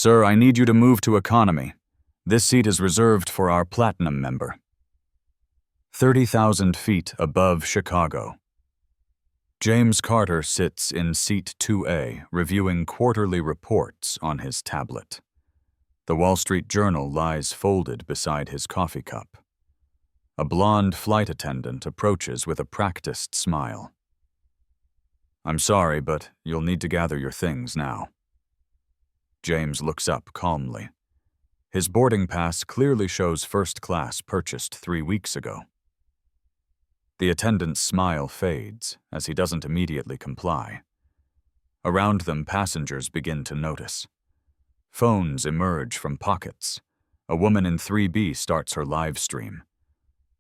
Sir, I need you to move to economy. This seat is reserved for our platinum member. 30,000 feet above Chicago. James Carter sits in seat 2A, reviewing quarterly reports on his tablet. The Wall Street Journal lies folded beside his coffee cup. A blonde flight attendant approaches with a practiced smile. I'm sorry, but you'll need to gather your things now. James looks up calmly. His boarding pass clearly shows first class purchased 3 weeks ago. The attendant's smile fades as he doesn't immediately comply. Around them, passengers begin to notice. Phones emerge from pockets. A woman in 3B starts her live stream.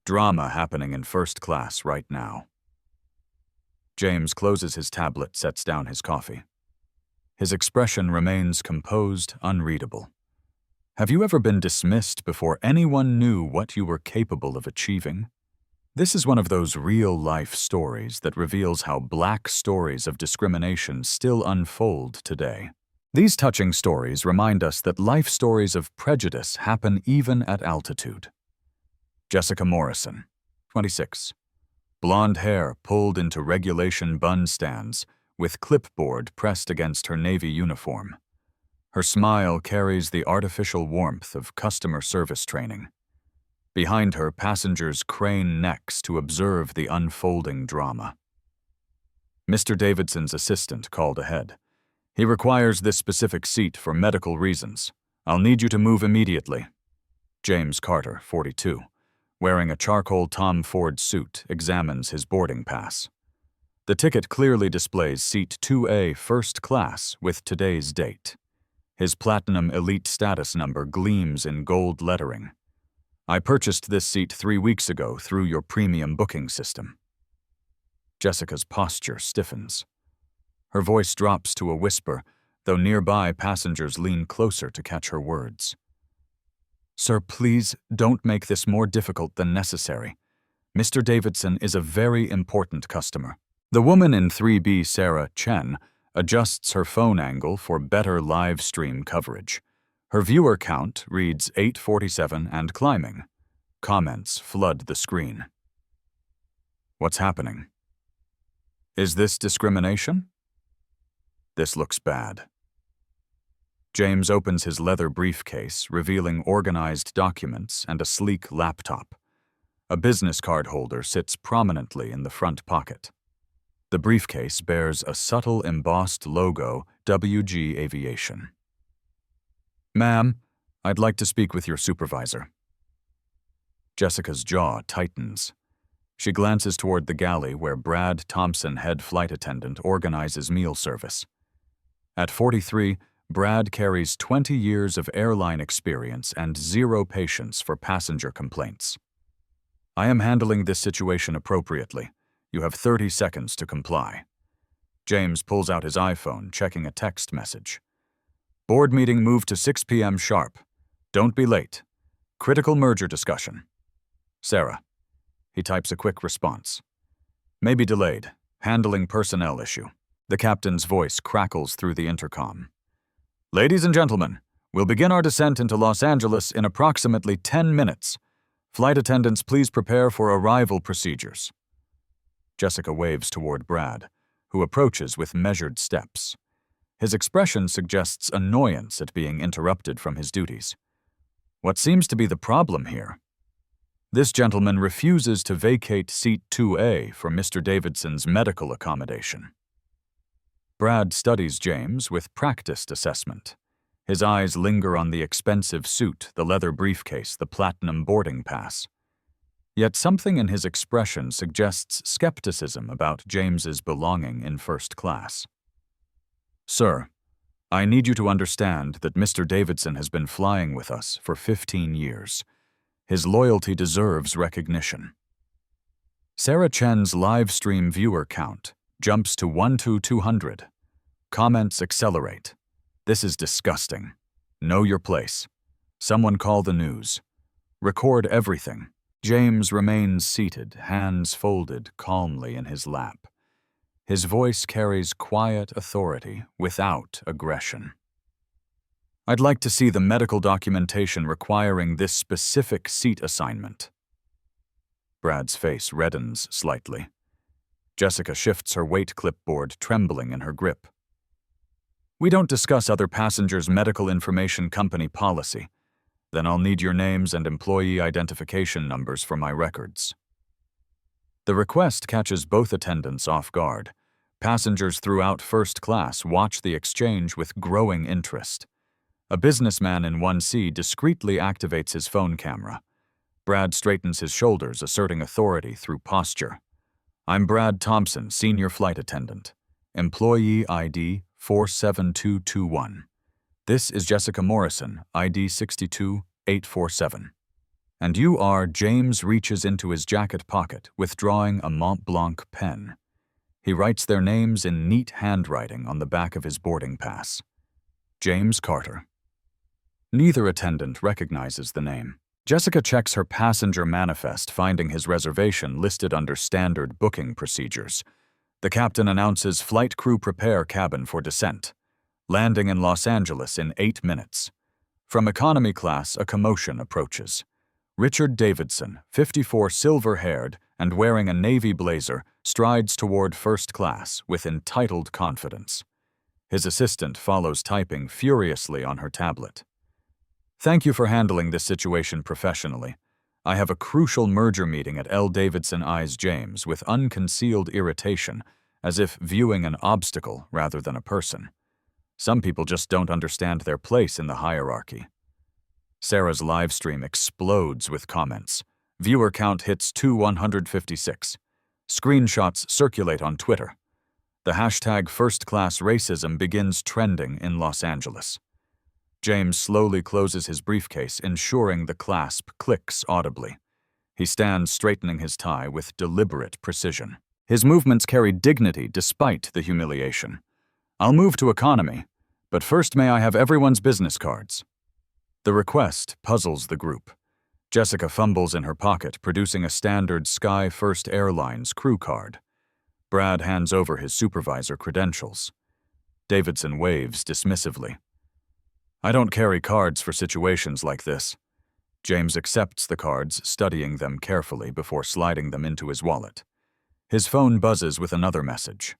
Drama happening in first class right now. James closes his tablet, sets down his coffee. His expression remains composed, unreadable. Have you ever been dismissed before anyone knew what you were capable of achieving? This is one of those real-life stories that reveals how black stories of discrimination still unfold today. These touching stories remind us that life stories of prejudice happen even at altitude. Jessica Morrison, 26. Blonde hair pulled into regulation bun stands, with clipboard pressed against her Navy uniform. Her smile carries the artificial warmth of customer service training. Behind her, passengers crane necks to observe the unfolding drama. Mr. Davidson's assistant called ahead. He requires this specific seat for medical reasons. I'll need you to move immediately. James Carter, 42, wearing a charcoal Tom Ford suit, examines his boarding pass. The ticket clearly displays seat 2A first class with today's date. His Platinum Elite status number gleams in gold lettering. I purchased this seat 3 weeks ago through your premium booking system. Jessica's posture stiffens. Her voice drops to a whisper, though nearby passengers lean closer to catch her words. Sir, please don't make this more difficult than necessary. Mr. Davidson is a very important customer. The woman in 3B, Sarah Chen, adjusts her phone angle for better live stream coverage. Her viewer count reads 847 and climbing. Comments flood the screen. What's happening? Is this discrimination? This looks bad. James opens his leather briefcase, revealing organized documents and a sleek laptop. A business card holder sits prominently in the front pocket. The briefcase bears a subtle embossed logo, WG Aviation. Ma'am, I'd like to speak with your supervisor. Jessica's jaw tightens. She glances toward the galley where Brad Thompson, head flight attendant, organizes meal service. At 43, Brad carries 20 years of airline experience and zero patience for passenger complaints. I am handling this situation appropriately. You have 30 seconds to comply. James pulls out his iPhone, checking a text message. Board meeting moved to 6 p.m. sharp. Don't be late. Critical merger discussion. Sarah. He types a quick response. May be delayed. Handling personnel issue. The captain's voice crackles through the intercom. Ladies and gentlemen, we'll begin our descent into Los Angeles in approximately 10 minutes. Flight attendants, please prepare for arrival procedures. Jessica waves toward Brad, who approaches with measured steps. His expression suggests annoyance at being interrupted from his duties. What seems to be the problem here? This gentleman refuses to vacate seat 2A for Mr. Davidson's medical accommodation. Brad studies James with practiced assessment. His eyes linger on the expensive suit, the leather briefcase, the platinum boarding pass. Yet something in his expression suggests skepticism about James's belonging in first class. Sir, I need you to understand that Mr. Davidson has been flying with us for 15 years. His loyalty deserves recognition. Sarah Chen's live stream viewer count jumps to 1-200. Comments accelerate. This is disgusting. Know your place. Someone call the news. Record everything. James remains seated, hands folded calmly in his lap. His voice carries quiet authority without aggression. I'd like to see the medical documentation requiring this specific seat assignment. Brad's face reddens slightly. Jessica shifts her weight clipboard, trembling in her grip. We don't discuss other passengers' medical information company policy. Then I'll need your names and employee identification numbers for my records. The request catches both attendants off guard. Passengers throughout first class watch the exchange with growing interest. A businessman in 1C discreetly activates his phone camera. Brad straightens his shoulders, asserting authority through posture. I'm Brad Thompson, senior flight attendant. Employee ID 47221. This is Jessica Morrison, ID 62847. And you are. James reaches into his jacket pocket, withdrawing a Mont Blanc pen. He writes their names in neat handwriting on the back of his boarding pass. James Carter. Neither attendant recognizes the name. Jessica checks her passenger manifest, finding his reservation listed under standard booking procedures. The captain announces flight crew prepare cabin for descent. Landing in Los Angeles in 8 minutes. From economy class, a commotion approaches. Richard Davidson, 54, silver-haired and wearing a navy blazer, strides toward first class with entitled confidence. His assistant follows, typing furiously on her tablet. Thank you for handling this situation professionally. I have a crucial merger meeting at L. Davidson eyes James with unconcealed irritation, as if viewing an obstacle rather than a person. Some people just don't understand their place in the hierarchy. Sarah's live stream explodes with comments. Viewer count hits 156. Screenshots circulate on Twitter. The hashtag #FirstClassRacism begins trending in Los Angeles. James slowly closes his briefcase, ensuring the clasp clicks audibly. He stands straightening his tie with deliberate precision. His movements carry dignity despite the humiliation. I'll move to economy, but first may I have everyone's business cards? The request puzzles the group. Jessica fumbles in her pocket, producing a standard Sky First Airlines crew card. Brad hands over his supervisor credentials. Davidson waves dismissively. I don't carry cards for situations like this. James accepts the cards, studying them carefully before sliding them into his wallet. His phone buzzes with another message.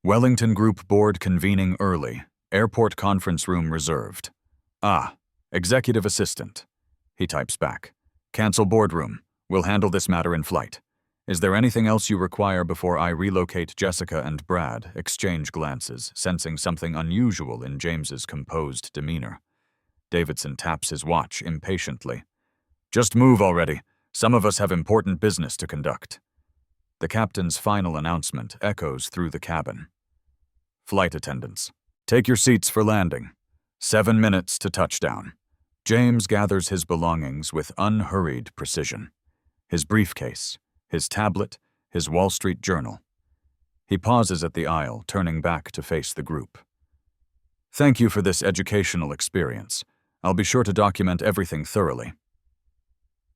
Wellington Group Board convening early. Airport conference room reserved. Ah, executive assistant. He types back. Cancel boardroom. We'll handle this matter in flight. Is there anything else you require before I relocate? Jessica and Brad exchange glances, sensing something unusual in James's composed demeanor. Davidson taps his watch impatiently. Just move already. Some of us have important business to conduct. The captain's final announcement echoes through the cabin. Flight attendants, take your seats for landing. 7 minutes to touchdown. James gathers his belongings with unhurried precision. His briefcase, his tablet, his Wall Street Journal. He pauses at the aisle, turning back to face the group. Thank you for this educational experience. I'll be sure to document everything thoroughly.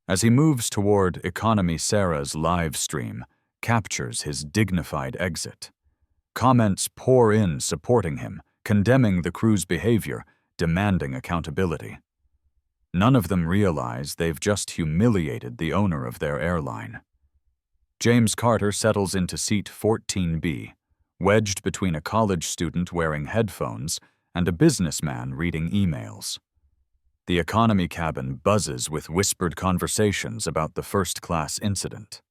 As he moves toward economy, Sarah's live stream captures his dignified exit. Comments pour in supporting him, condemning the crew's behavior, demanding accountability. None of them realize they've just humiliated the owner of their airline. James Carter settles into seat 14B, wedged between a college student wearing headphones and a businessman reading emails. The economy cabin buzzes with whispered conversations about the first-class incident.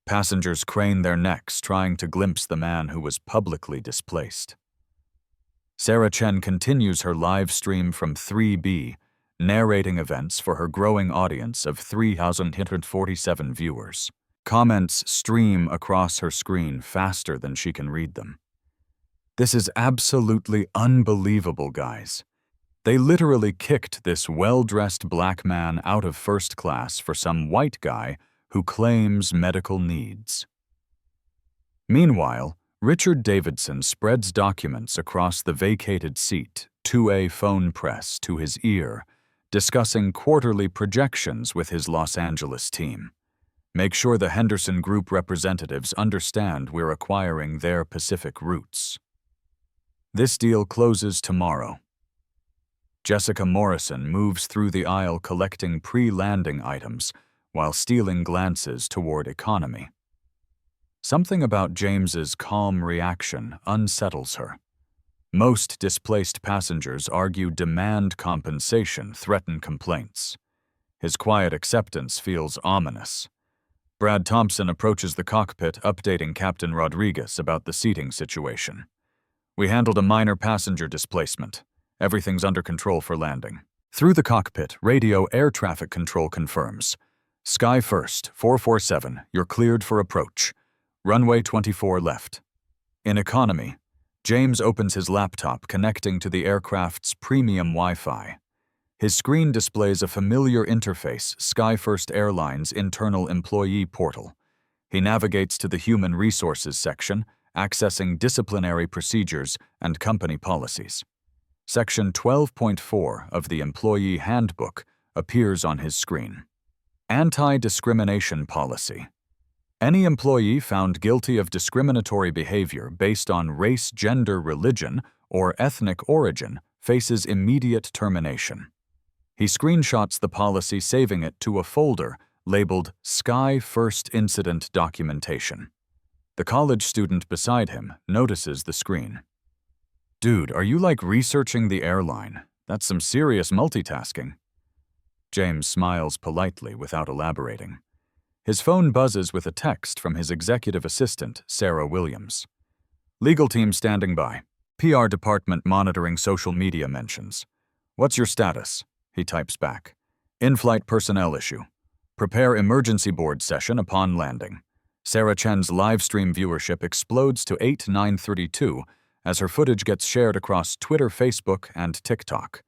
Passengers crane their necks, trying to glimpse the man who was publicly displaced. Sarah Chen continues her live stream from 3B, narrating events for her growing audience of 3,147 viewers. Comments stream across her screen faster than she can read them. This is absolutely unbelievable, guys. They literally kicked this well-dressed black man out of first class for some white guy who claims medical needs. Meanwhile, Richard Davidson spreads documents across the vacated seat, 2A phone press to his ear, discussing quarterly projections with his Los Angeles team. Make sure the Henderson Group representatives understand we're acquiring their Pacific routes. This deal closes tomorrow. Jessica Morrison moves through the aisle collecting pre-landing items while stealing glances toward economy. Something about James's calm reaction unsettles her. Most displaced passengers argue demand compensation, threaten complaints. His quiet acceptance feels ominous. Brad Thompson approaches the cockpit, updating Captain Rodriguez about the seating situation. "We handled a minor passenger displacement. Everything's under control for landing." Through the cockpit, radio air traffic control confirms. "Sky First, 447, you're cleared for approach. Runway 24 left." In economy, James opens his laptop, connecting to the aircraft's premium Wi-Fi. His screen displays a familiar interface, Sky First Airlines' internal employee portal. He navigates to the Human Resources section, accessing disciplinary procedures and company policies. Section 12.4 of the Employee Handbook appears on his screen. Anti-discrimination policy. Any employee found guilty of discriminatory behavior based on race, gender, religion, or ethnic origin faces immediate termination. He screenshots the policy, saving it to a folder labeled Sky First Incident Documentation. The college student beside him notices the screen. "Dude, are you like researching the airline? That's some serious multitasking." James smiles politely without elaborating. His phone buzzes with a text from his executive assistant, Sarah Williams. "Legal team standing by. PR department monitoring social media mentions. What's your status?" He types back. "In-flight personnel issue. Prepare emergency board session upon landing." Sarah Chen's live stream viewership explodes to 8,932 as her footage gets shared across Twitter, Facebook, and TikTok.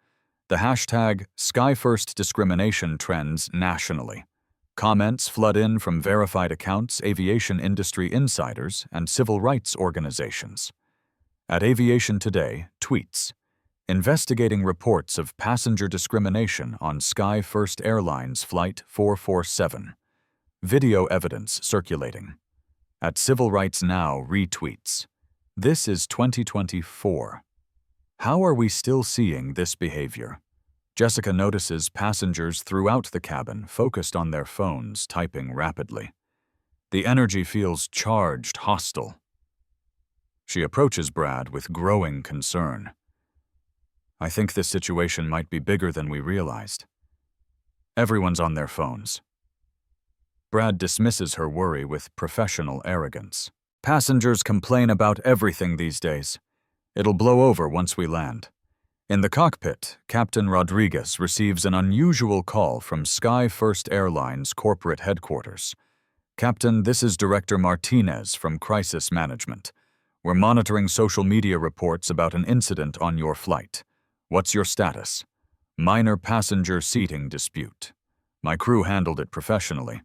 The hashtag #SkyFirstDiscrimination trends nationally. Comments flood in from verified accounts, aviation industry insiders, and civil rights organizations. At Aviation Today, tweets, "Investigating reports of passenger discrimination on Sky First Airlines Flight 447. Video evidence circulating." At Civil Rights Now retweets, "This is 2024. How are we still seeing this behavior?" Jessica notices passengers throughout the cabin focused on their phones, typing rapidly. The energy feels charged, hostile. She approaches Brad with growing concern. "I think this situation might be bigger than we realized. Everyone's on their phones." Brad dismisses her worry with professional arrogance. "Passengers complain about everything these days. It'll blow over once we land." In the cockpit, Captain Rodriguez receives an unusual call from Sky First Airlines corporate headquarters. "Captain, this is Director Martinez from Crisis Management. We're monitoring social media reports about an incident on your flight. What's your status?" "Minor passenger seating dispute. My crew handled it professionally.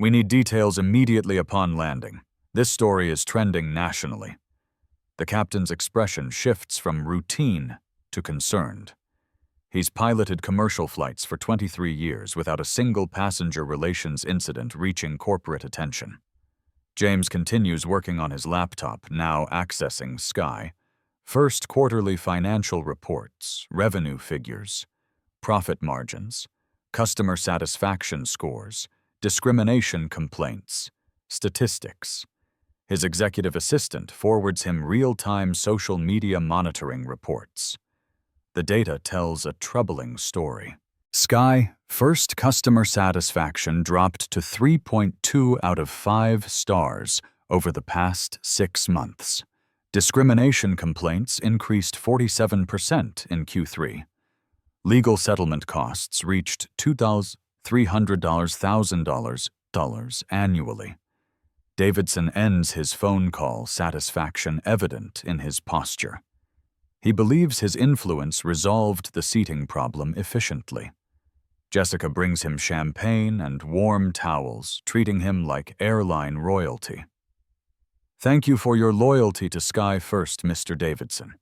We need details immediately upon landing. This story is trending nationally." The captain's expression shifts from routine to concerned. He's piloted commercial flights for 23 years without a single passenger relations incident reaching corporate attention. James continues working on his laptop, now accessing Sky. First quarterly financial reports, revenue figures, profit margins, customer satisfaction scores, discrimination complaints, statistics. His executive assistant forwards him real-time social media monitoring reports. The data tells a troubling story. Sky First customer satisfaction dropped to 3.2 out of 5 stars over the past 6 months. Discrimination complaints increased 47% in Q3. Legal settlement costs reached $2,300,000 annually. Davidson ends his phone call, satisfaction evident in his posture. He believes his influence resolved the seating problem efficiently. Jessica brings him champagne and warm towels, treating him like airline royalty. "Thank you for your loyalty to Sky First, Mr. Davidson.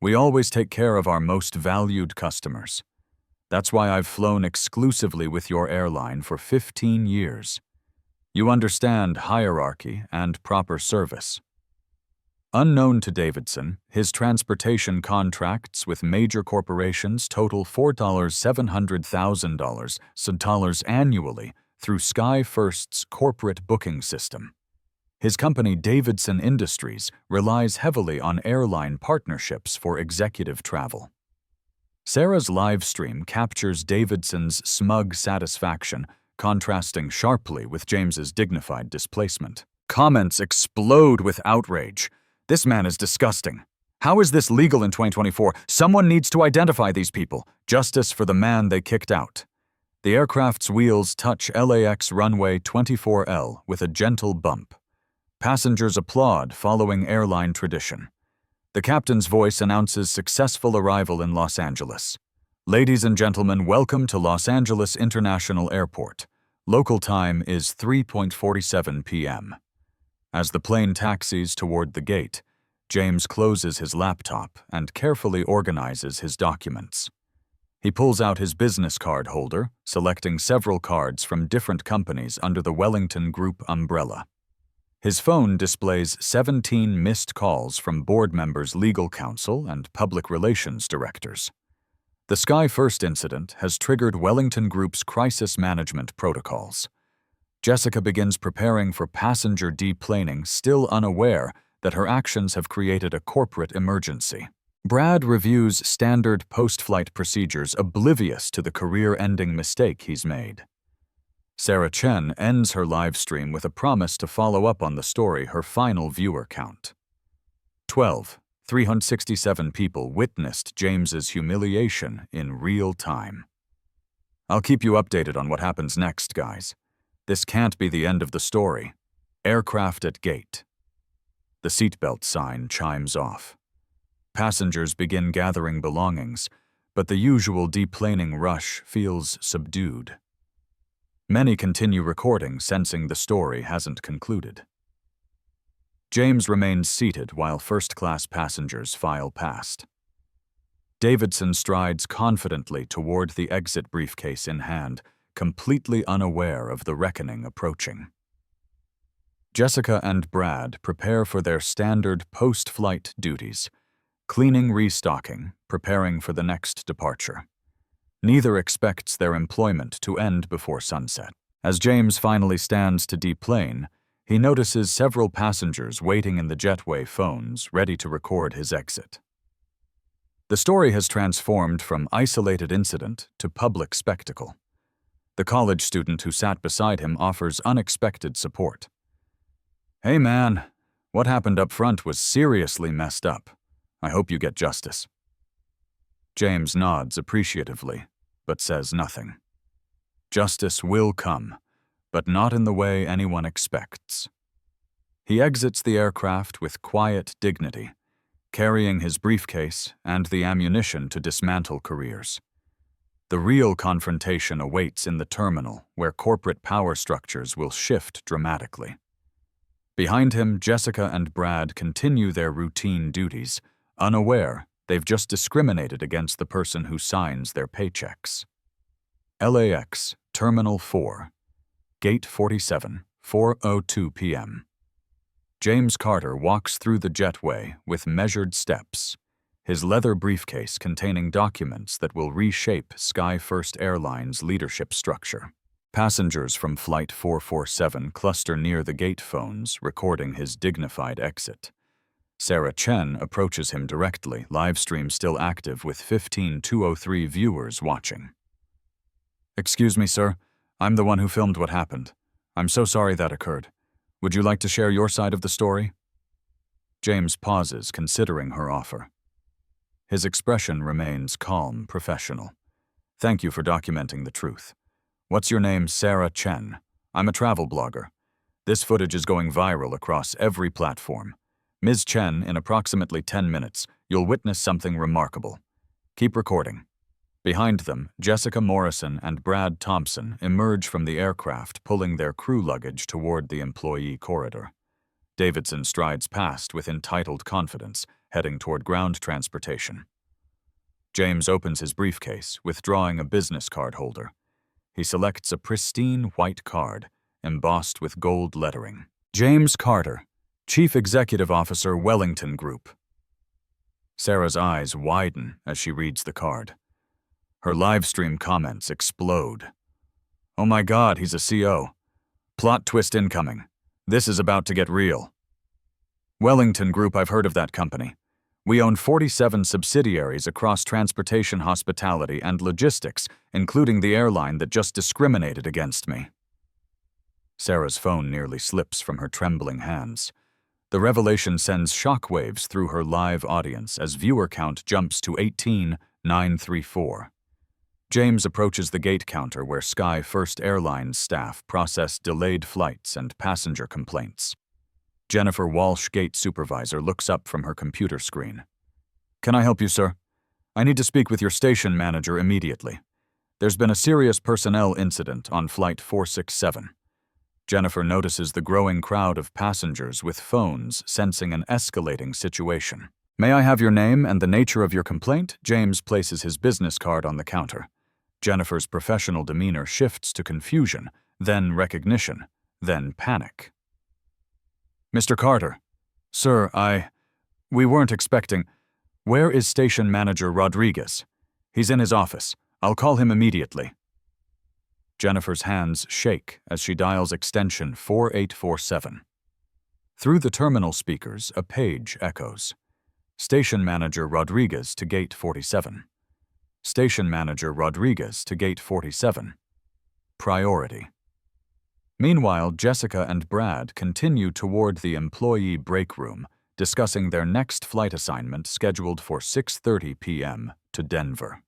We always take care of our most valued customers. That's why I've flown exclusively with your airline for 15 years. You understand hierarchy and proper service." Unknown to Davidson, his transportation contracts with major corporations total $700,000 annually through Sky First's corporate booking system. His company, Davidson Industries, relies heavily on airline partnerships for executive travel. Sarah's live stream captures Davidson's smug satisfaction, contrasting sharply with James's dignified displacement. Comments explode with outrage. "This man is disgusting. How is this legal in 2024? Someone needs to identify these people. Justice for the man they kicked out." The aircraft's wheels touch LAX runway 24L with a gentle bump. Passengers applaud, following airline tradition. The captain's voice announces successful arrival in Los Angeles. "Ladies and gentlemen, welcome to Los Angeles International Airport. Local time is 3:47 p.m. As the plane taxis toward the gate, James closes his laptop and carefully organizes his documents. He pulls out his business card holder, selecting several cards from different companies under the Wellington Group umbrella. His phone displays 17 missed calls from board members, legal counsel, and public relations directors. The Sky First incident has triggered Wellington Group's crisis management protocols. Jessica begins preparing for passenger deplaning, still unaware that her actions have created a corporate emergency. Brad reviews standard post-flight procedures, oblivious to the career-ending mistake he's made. Sarah Chen ends her live stream with a promise to follow up on the story, her final viewer count. 367 people witnessed James's humiliation in real time. I'll keep you updated on what happens next, guys. This can't be the end of the story. Aircraft at gate. The seatbelt sign chimes off. Passengers begin gathering belongings, but the usual deplaning rush feels subdued. Many continue recording, sensing the story hasn't concluded. James remains seated while first-class passengers file past. Davidson strides confidently toward the exit, briefcase in hand, completely unaware of the reckoning approaching. Jessica and Brad prepare for their standard post-flight duties, cleaning, restocking, preparing for the next departure. Neither expects their employment to end before sunset. As James finally stands to deplane, he notices several passengers waiting in the jetway, phones ready to record his exit. The story has transformed from isolated incident to public spectacle. The college student who sat beside him offers unexpected support. "Hey man, what happened up front was seriously messed up. I hope you get justice." James nods appreciatively, but says nothing. Justice will come, but not in the way anyone expects. He exits the aircraft with quiet dignity, carrying his briefcase and the ammunition to dismantle careers. The real confrontation awaits in the terminal, where corporate power structures will shift dramatically. Behind him, Jessica and Brad continue their routine duties, unaware they've just discriminated against the person who signs their paychecks. LAX, Terminal 4, Gate 47, 4:02 p.m. James Carter walks through the jetway with measured steps, his leather briefcase containing documents that will reshape Sky First Airlines' leadership structure. Passengers from Flight 447 cluster near the gate phones, recording his dignified exit. Sarah Chen approaches him directly, livestream still active with 15,203 viewers watching. "Excuse me, sir. I'm the one who filmed what happened. I'm so sorry that occurred. Would you like to share your side of the story?" James pauses, considering her offer. His expression remains calm, professional. "Thank you for documenting the truth. What's your name?" "Sarah Chen. I'm a travel blogger. This footage is going viral across every platform. Ms. Chen, in approximately 10 minutes, you'll witness something remarkable. Keep recording." Behind them, Jessica Morrison and Brad Thompson emerge from the aircraft, pulling their crew luggage toward the employee corridor. Davidson strides past with entitled confidence, heading toward ground transportation. James opens his briefcase, withdrawing a business card holder. He selects a pristine white card, embossed with gold lettering. "James Carter, Chief Executive Officer, Wellington Group. Sarah's eyes widen as she reads the card. Her livestream comments explode. Oh my God, he's a CO. Plot twist incoming. This is about to get real. Wellington Group, I've heard of that company. We own 47 subsidiaries across transportation, hospitality, and logistics, including the airline that just discriminated against me. Sarah's phone nearly slips from her trembling hands. The revelation sends shockwaves through her live audience as viewer count jumps to 18,934. James approaches the gate counter where Sky First Airlines staff process delayed flights and passenger complaints. Jennifer Walsh, gate supervisor, looks up from her computer screen. Can I help you, sir? I need to speak with your station manager immediately. There's been a serious personnel incident on Flight 467. Jennifer notices the growing crowd of passengers with phones, sensing an escalating situation. May I have your name and the nature of your complaint? James places his business card on the counter. Jennifer's professional demeanor shifts to confusion, then recognition, then panic. Mr. Carter. Sir, we weren't expecting. Where is Station Manager Rodriguez? He's in his office. I'll call him immediately. Jennifer's hands shake as she dials extension 4847. Through the terminal speakers, a page echoes. Station Manager Rodriguez to Gate 47. Station Manager Rodriguez to Gate 47. Priority. Meanwhile, Jessica and Brad continue toward the employee break room, discussing their next flight assignment scheduled for 6:30 p.m. to Denver.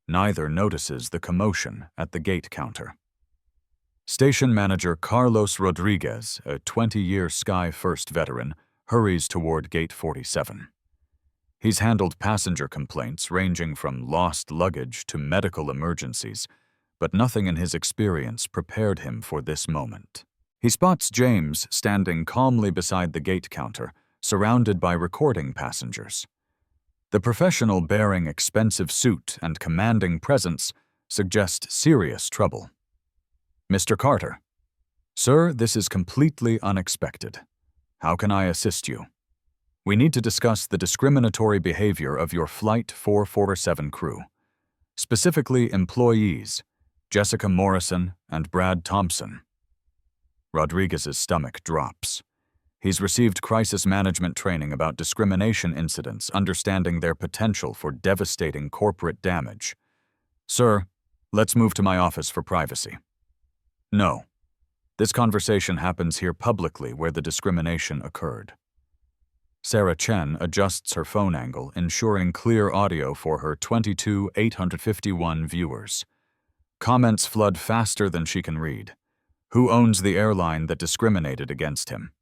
Neither notices the commotion at the gate counter. Station Manager Carlos Rodriguez, a 20-year Sky First veteran, hurries toward Gate 47. He's handled passenger complaints ranging from lost luggage to medical emergencies, but nothing in his experience prepared him for this moment. He spots James standing calmly beside the gate counter, surrounded by recording passengers. The professional bearing expensive suit and commanding presence suggest serious trouble. Mr. Carter. Sir, this is completely unexpected. How can I assist you? We need to discuss the discriminatory behavior of your Flight 447 crew, specifically employees, Jessica Morrison and Brad Thompson. Rodriguez's stomach drops. He's received crisis management training about discrimination incidents, understanding their potential for devastating corporate damage. Sir, let's move to my office for privacy. No. This conversation happens here publicly where the discrimination occurred. Sarah Chen adjusts her phone angle, ensuring clear audio for her 22,851 viewers. Comments flood faster than she can read. Who owns the airline that discriminated against him?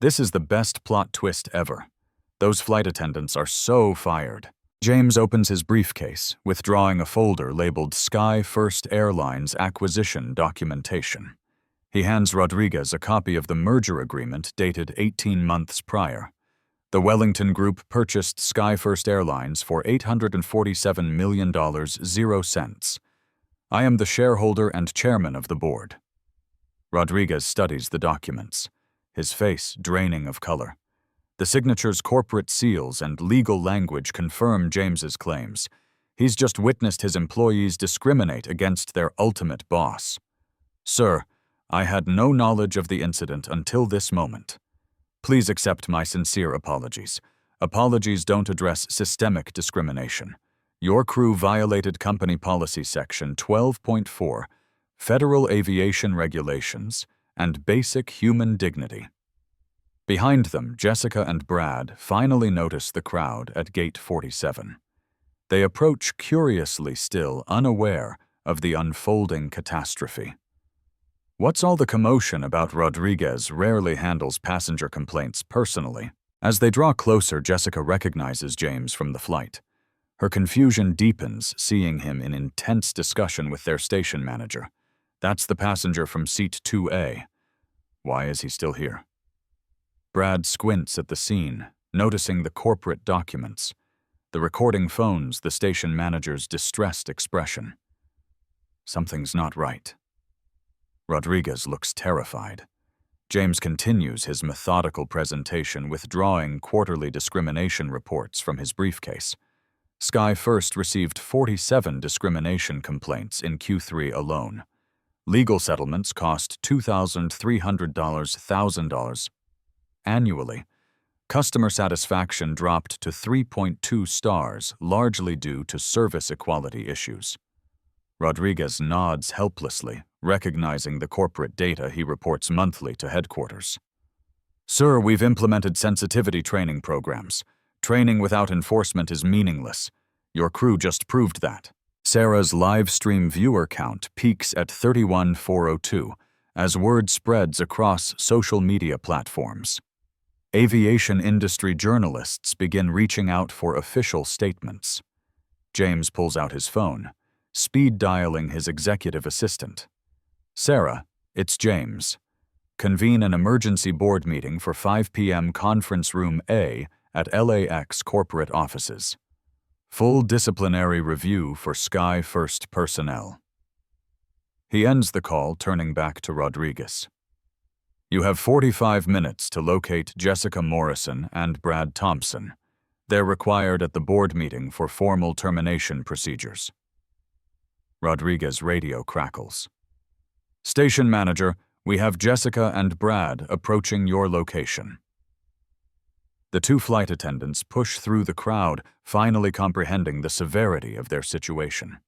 This is the best plot twist ever. Those flight attendants are so fired. James opens his briefcase, withdrawing a folder labeled Sky First Airlines Acquisition Documentation. He hands Rodriguez a copy of the merger agreement dated 18 months prior. The Wellington Group purchased Sky First Airlines for $847 million, 0 cents. I am the shareholder and chairman of the board. Rodriguez studies the documents, his face draining of color. The signature's corporate seals and legal language confirm James's claims. He's just witnessed his employees discriminate against their ultimate boss. Sir, I had no knowledge of the incident until this moment. Please accept my sincere apologies. Apologies don't address systemic discrimination. Your crew violated Company Policy Section 12.4, Federal Aviation Regulations, and Basic Human Dignity. Behind them, Jessica and Brad finally notice the crowd at Gate 47. They approach curiously, still unaware of the unfolding catastrophe. What's all the commotion about Rodriguez rarely handles passenger complaints personally? As they draw closer, Jessica recognizes James from the flight. Her confusion deepens, seeing him in intense discussion with their station manager. That's the passenger from seat 2A. Why is he still here? Brad squints at the scene, noticing the corporate documents, the recording phones, the station manager's distressed expression. Something's not right. Rodriguez looks terrified. James continues his methodical presentation, withdrawing quarterly discrimination reports from his briefcase. Sky First received 47 discrimination complaints in Q3 alone. Legal settlements cost $2,300 annually. Customer satisfaction dropped to 3.2 stars, largely due to service equality issues. Rodriguez nods helplessly, recognizing the corporate data he reports monthly to headquarters. "Sir, we've implemented sensitivity training programs. Training without enforcement is meaningless. Your crew just proved that." Sarah's live stream viewer count peaks at 31,402 as word spreads across social media platforms. Aviation industry journalists begin reaching out for official statements. James pulls out his phone, speed dialing his executive assistant. "Sarah, it's James. Convene an emergency board meeting for 5 p.m. Conference Room A at LAX corporate offices. Full disciplinary review for Sky First personnel." He ends the call, turning back to Rodriguez. "You have 45 minutes to locate Jessica Morrison and Brad Thompson. They're required at the board meeting for formal termination procedures." Rodriguez radio crackles. "Station manager, we have Jessica and Brad approaching your location." The two flight attendants push through the crowd, finally comprehending the severity of their situation.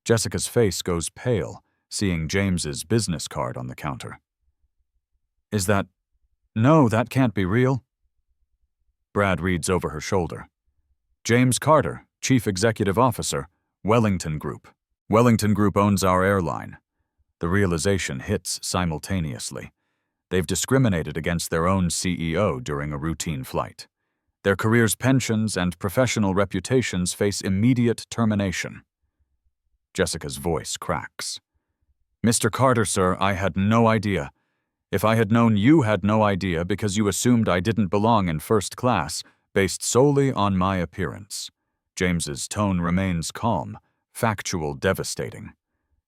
Jessica's face goes pale, seeing James's business card on the counter. "Is that... No, that can't be real." Brad reads over her shoulder. "James Carter, Chief Executive Officer, Wellington Group. Wellington Group owns our airline." The realization hits simultaneously. They've discriminated against their own CEO during a routine flight. Their careers' pensions and professional reputations face immediate termination. Jessica's voice cracks. "Mr. Carter, sir, I had no idea. If I had known you had no idea because you assumed I didn't belong in first class, based solely on my appearance." James's tone remains calm, factual, devastating.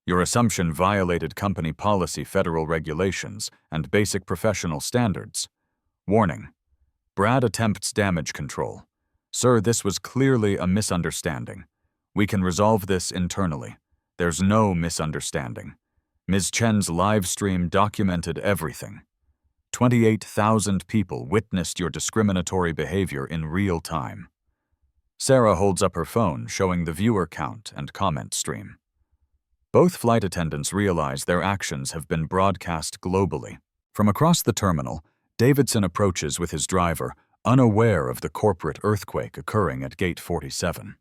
"Your assumption violated company policy, federal regulations, and basic professional standards. Warning. Brad attempts damage control. Sir, this was clearly a misunderstanding. We can resolve this internally. There's no misunderstanding. Ms. Chen's live stream documented everything. 28,000 people witnessed your discriminatory behavior in real time." Sarah holds up her phone, showing the viewer count and comment stream. Both flight attendants realize their actions have been broadcast globally. From across the terminal, Davidson approaches with his driver, unaware of the corporate earthquake occurring at Gate 47.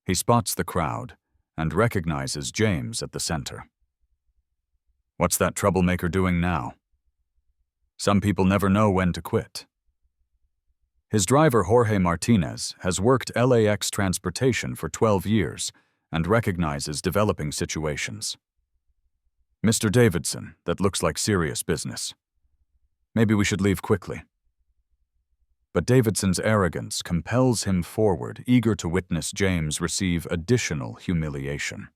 He spots the crowd and recognizes James at the center. "What's that troublemaker doing now?" "Some people never know when to quit." His driver, Jorge Martinez, has worked LAX transportation for 12 years and recognizes developing situations. "Mr. Davidson, that looks like serious business. Maybe we should leave quickly." But Davidson's arrogance compels him forward, eager to witness James receive additional humiliation.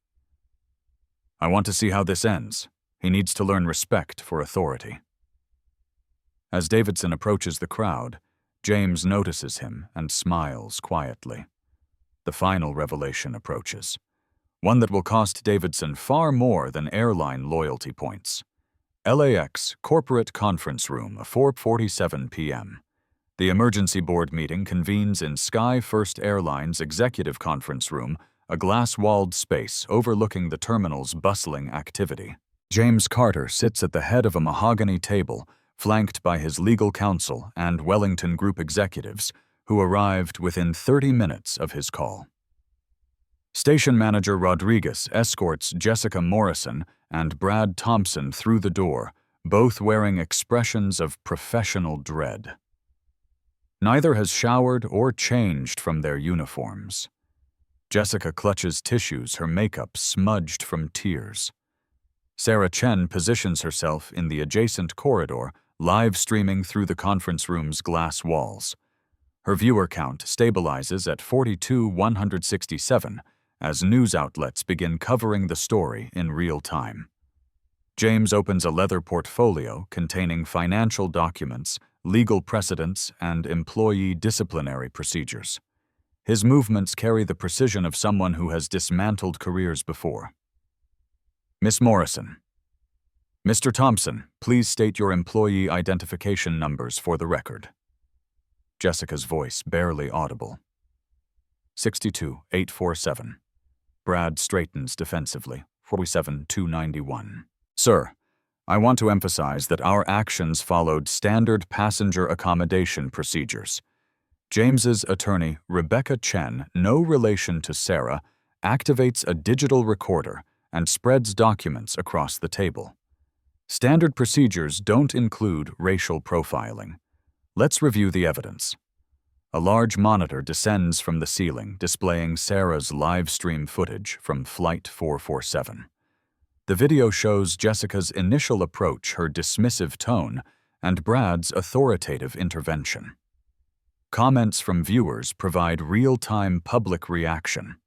"I want to see how this ends. He needs to learn respect for authority." As Davidson approaches the crowd, James notices him and smiles quietly. The final revelation approaches, one that will cost Davidson far more than airline loyalty points. LAX Corporate Conference Room, 4:47 p.m. The emergency board meeting convenes in Sky First Airlines Executive Conference Room, a glass-walled space overlooking the terminal's bustling activity. James Carter sits at the head of a mahogany table, flanked by his legal counsel and Wellington Group executives, who arrived within 30 minutes of his call. Station manager Rodriguez escorts Jessica Morrison and Brad Thompson through the door, both wearing expressions of professional dread. Neither has showered or changed from their uniforms. Jessica clutches tissues, her makeup smudged from tears. Sarah Chen positions herself in the adjacent corridor, live streaming through the conference room's glass walls. Her viewer count stabilizes at 42,167 as news outlets begin covering the story in real time. James opens a leather portfolio containing financial documents, legal precedents, and employee disciplinary procedures. His movements carry the precision of someone who has dismantled careers before. Miss Morrison. Mr. Thompson, please state your employee identification numbers for the record. Jessica's voice barely audible. 62-847. Brad straightens defensively. 47-291. Sir, I want to emphasize that our actions followed standard passenger accommodation procedures. James's attorney, Rebecca Chen, no relation to Sarah, activates a digital recorder and spreads documents across the table. Standard procedures don't include racial profiling. Let's review the evidence. A large monitor descends from the ceiling, displaying Sarah's live stream footage from Flight 447. The video shows Jessica's initial approach, her dismissive tone, and Brad's authoritative intervention. Comments from viewers provide real-time public reaction.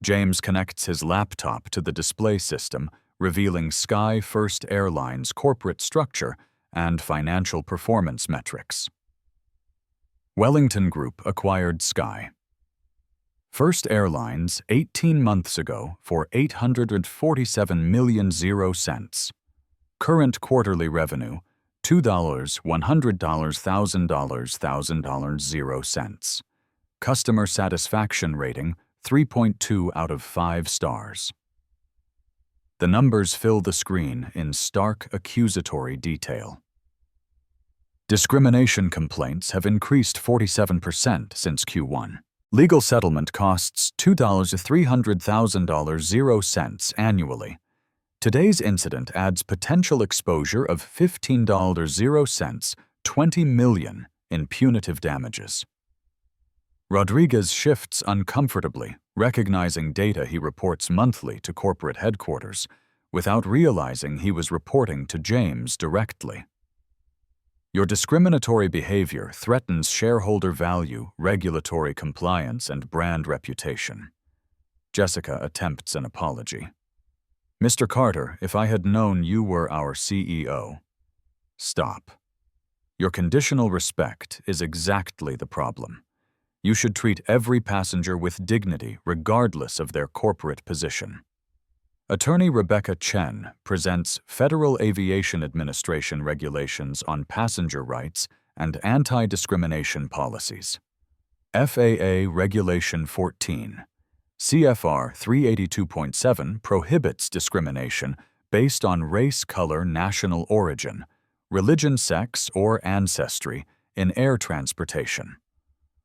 James connects his laptop to the display system, revealing Sky First Airlines' corporate structure and financial performance metrics. Wellington Group acquired Sky First Airlines 18 months ago for $847 million. Current quarterly revenue, $2, $100, $1,000, $0. Customer satisfaction rating, 3.2 out of 5 stars. The numbers fill the screen in stark accusatory detail. Discrimination complaints have increased 47% since Q1. Legal settlement costs $2,300,000 annually. Today's incident adds potential exposure of $15, $20 million in punitive damages. Rodriguez shifts uncomfortably, recognizing data he reports monthly to corporate headquarters, without realizing he was reporting to James directly. Your discriminatory behavior threatens shareholder value, regulatory compliance, and brand reputation. Jessica attempts an apology. Mr. Carter, if I had known you were our CEO. Stop. Your conditional respect is exactly the problem. You should treat every passenger with dignity regardless of their corporate position. Attorney Rebecca Chen presents Federal Aviation Administration regulations on passenger rights and anti-discrimination policies. FAA Regulation 14. CFR 382.7 prohibits discrimination based on race, color, national origin, religion, sex, or ancestry in air transportation.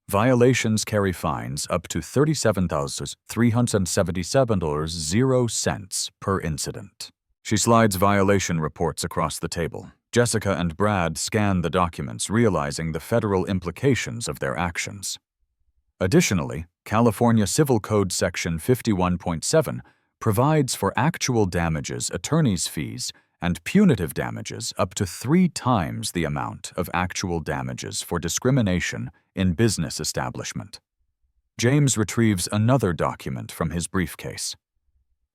Violations carry fines up to $37,377.00 per incident. She slides violation reports across the table. Jessica and Brad scan the documents, realizing the federal implications of their actions. Additionally, California Civil Code Section 51.7 provides for actual damages, attorney's fees, and punitive damages up to 3 times the amount of actual damages for discrimination in business establishment. James retrieves another document from his briefcase.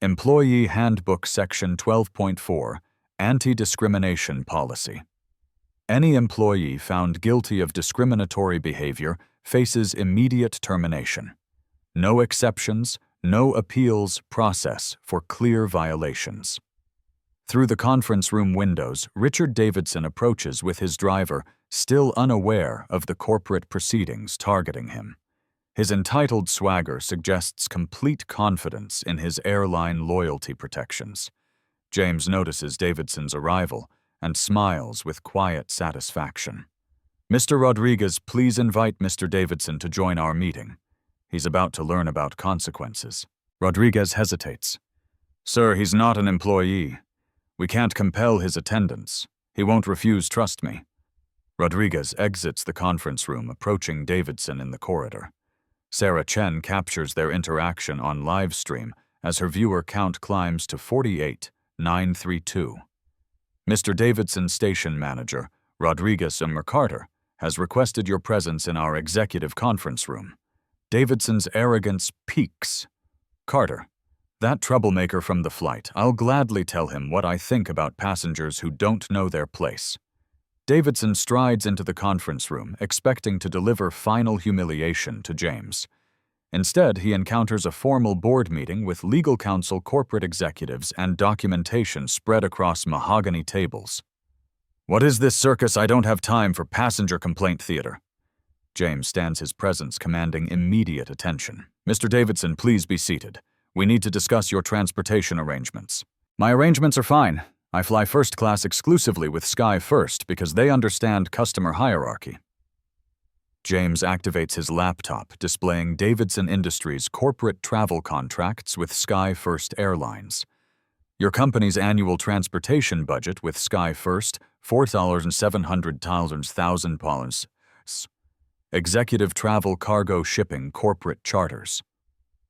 Employee Handbook Section 12.4, Anti-Discrimination Policy. Any employee found guilty of discriminatory behavior faces immediate termination. No exceptions, no appeals process for clear violations. Through the conference room windows, Richard Davidson approaches with his driver, still unaware of the corporate proceedings targeting him. His entitled swagger suggests complete confidence in his airline loyalty protections. James notices Davidson's arrival and smiles with quiet satisfaction. Mr. Rodriguez, please invite Mr. Davidson to join our meeting. He's about to learn about consequences. Rodriguez hesitates. Sir, he's not an employee. We can't compel his attendance. He won't refuse, trust me. Rodriguez exits the conference room, approaching Davidson in the corridor. Sarah Chen captures their interaction on live stream as her viewer count climbs to 48,932. Mr. Davidson's station manager, Rodriguez and Carter, has requested your presence in our executive conference room. Davidson's arrogance peaks. Carter, That troublemaker from the flight, I'll gladly tell him what I think about passengers who don't know their place. Davidson strides into the conference room, expecting to deliver final humiliation to James. Instead, he encounters a formal board meeting with legal counsel, corporate executives, and documentation spread across mahogany tables. "What is this circus? I don't have time for passenger complaint theater." James stands his presence commanding immediate attention. "Mr. Davidson, please be seated. We need to discuss your transportation arrangements." "My arrangements are fine. I fly first class exclusively with Sky First because they understand customer hierarchy." James activates his laptop, displaying Davidson Industries' corporate travel contracts with Sky First Airlines. Your company's annual transportation budget with Sky First, $4,700,000. Executive travel cargo shipping corporate charters.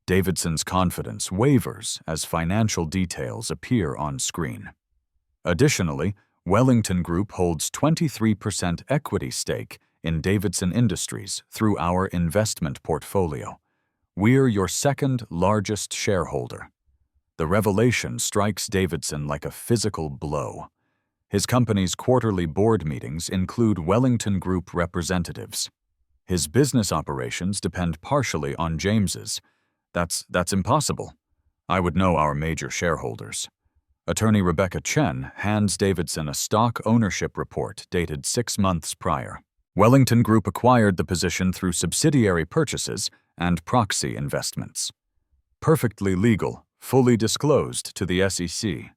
Davidson's confidence wavers as financial details appear on screen. Additionally, Wellington Group holds 23% equity stake in Davidson Industries through our investment portfolio. We're your second largest shareholder. The revelation strikes Davidson like a physical blow. His company's quarterly board meetings include Wellington Group representatives. His business operations depend partially on James's. That's impossible. I would know our major shareholders. Attorney Rebecca Chen hands Davidson a stock ownership report dated 6 months prior. Wellington Group acquired the position through subsidiary purchases and proxy investments. Perfectly legal, fully disclosed to the SEC.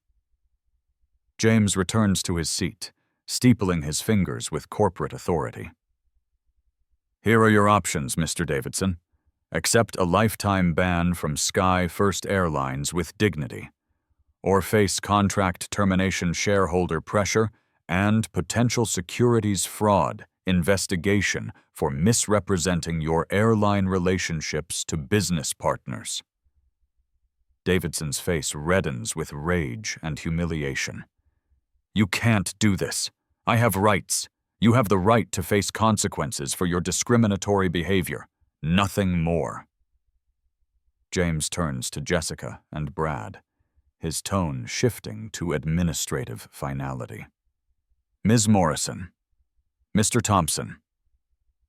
James returns to his seat, steepling his fingers with corporate authority. "Here are your options, Mr. Davidson. Accept a lifetime ban from Sky First Airlines with dignity, or face contract termination, shareholder pressure, and potential securities fraud investigation for misrepresenting your airline relationships to business partners." Davidson's face reddens with rage and humiliation. "You can't do this. I have rights. You have the right to face consequences for your discriminatory behavior. Nothing more." James turns to Jessica and Brad, his tone shifting to administrative finality. "Ms. Morrison, Mr. Thompson,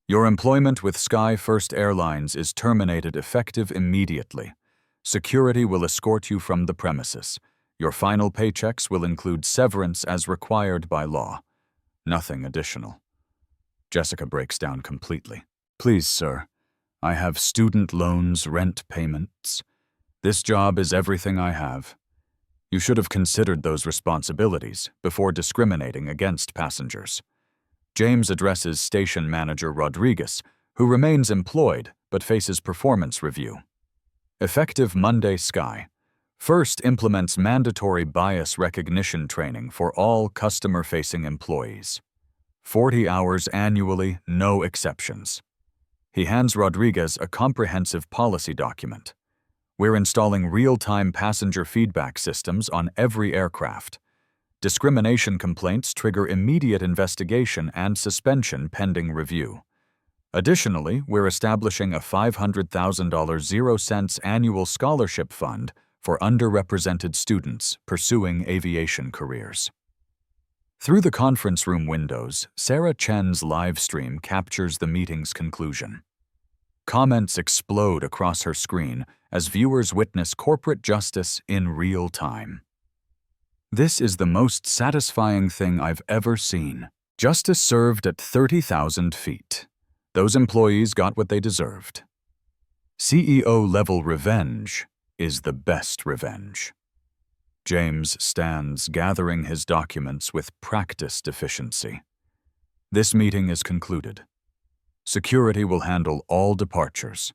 your employment with Sky First Airlines is terminated effective immediately. Security will escort you from the premises. Your final paychecks will include severance as required by law. Nothing additional." Jessica breaks down completely. "Please, sir. I have student loans, rent payments. This job is everything I have. You should have considered those responsibilities before discriminating against passengers." James addresses station manager Rodriguez, who remains employed but faces performance review. Effective Monday, Sky First implements mandatory bias recognition training for all customer-facing employees. 40 hours annually, no exceptions. He hands Rodriguez a comprehensive policy document. "We're installing real-time passenger feedback systems on every aircraft. Discrimination complaints trigger immediate investigation and suspension pending review. Additionally, we're establishing a $500,000 0-cents annual scholarship fund for underrepresented students pursuing aviation careers." Through the conference room windows, Sarah Chen's live stream captures the meeting's conclusion. Comments explode across her screen as viewers witness corporate justice in real time. "This is the most satisfying thing I've ever seen. Justice served at 30,000 feet. Those employees got what they deserved. CEO-level revenge is the best revenge." James stands gathering his documents with practiced efficiency. "This meeting is concluded. Security will handle all departures.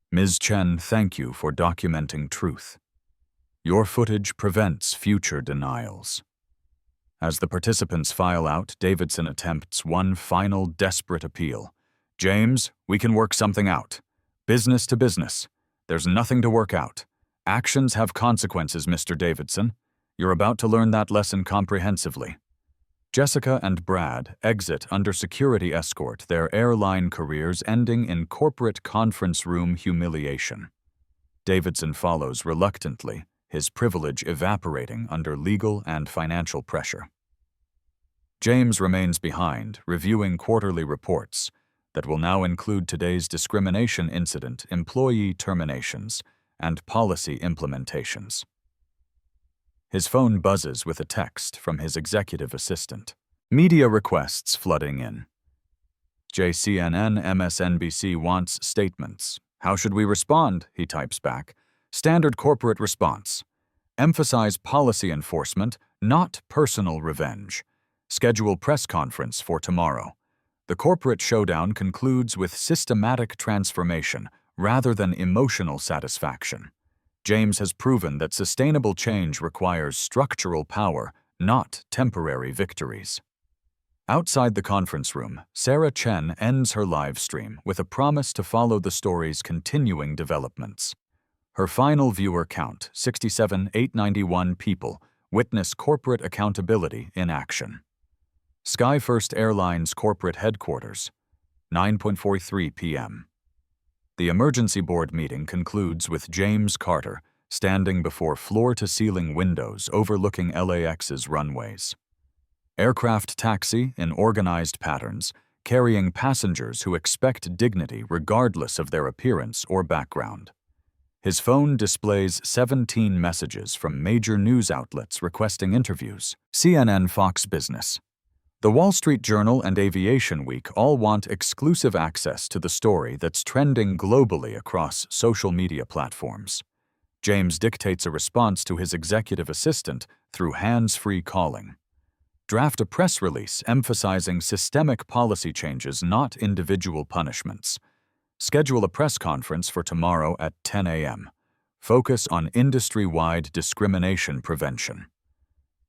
Ms. Chen, thank you for documenting truth. Your footage prevents future denials." As the participants file out, Davidson attempts one final desperate appeal. "James, we can work something out. Business to business. There's nothing to work out. Actions have consequences, Mr. Davidson. You're about to learn that lesson comprehensively." Jessica and Brad exit under security escort, their airline careers ending in corporate conference room humiliation. Davidson follows reluctantly, his privilege evaporating under legal and financial pressure. James remains behind, reviewing quarterly reports that will now include today's discrimination incident, employee terminations, and policy implementations. His phone buzzes with a text from his executive assistant. Media requests flooding in. JCNN MSNBC wants statements. How should we respond? He types back. Standard corporate response. Emphasize policy enforcement, not personal revenge. Schedule press conference for tomorrow. The corporate showdown concludes with systematic transformation rather than emotional satisfaction. James has proven that sustainable change requires structural power, not temporary victories. Outside the conference room, Sarah Chen ends her live stream with a promise to follow the story's continuing developments. Her final viewer count, 67,891 people, witness corporate accountability in action. SkyFirst Airlines corporate headquarters, 9:43 p.m. The emergency board meeting concludes with James Carter standing before floor-to-ceiling windows overlooking LAX's runways. Aircraft taxi in organized patterns, carrying passengers who expect dignity regardless of their appearance or background. His phone displays 17 messages from major news outlets requesting interviews. CNN, Fox Business. The Wall Street Journal and Aviation Week all want exclusive access to the story that's trending globally across social media platforms. James dictates a response to his executive assistant through hands-free calling. Draft a press release emphasizing systemic policy changes, not individual punishments. Schedule a press conference for tomorrow at 10 a.m. Focus on industry-wide discrimination prevention.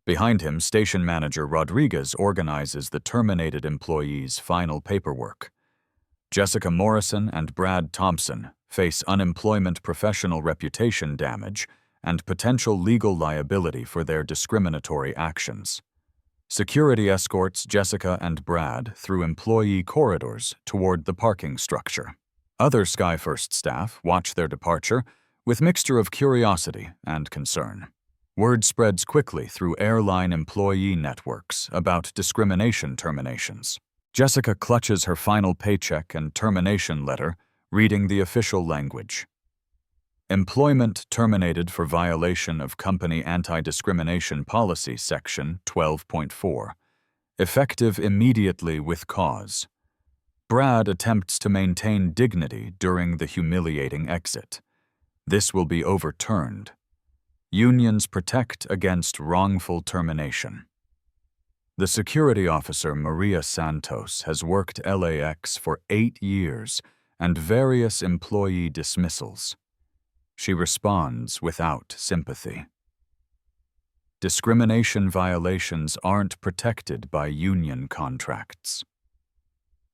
Behind him, station manager Rodriguez organizes the terminated employees' final paperwork. Jessica Morrison and Brad Thompson face unemployment professional reputation damage and potential legal liability for their discriminatory actions. Security escorts Jessica and Brad through employee corridors toward the parking structure. Other SkyFirst staff watch their departure with mixture of curiosity and concern. Word spreads quickly through airline employee networks about discrimination terminations. Jessica clutches her final paycheck and termination letter, reading the official language. Employment terminated for violation of Company Anti-Discrimination Policy Section 12.4. Effective immediately with cause. Brad attempts to maintain dignity during the humiliating exit. This will be overturned. Unions protect against wrongful termination. The security officer Maria Santos has worked LAX for 8 years and various employee dismissals. She responds without sympathy. Discrimination violations aren't protected by union contracts.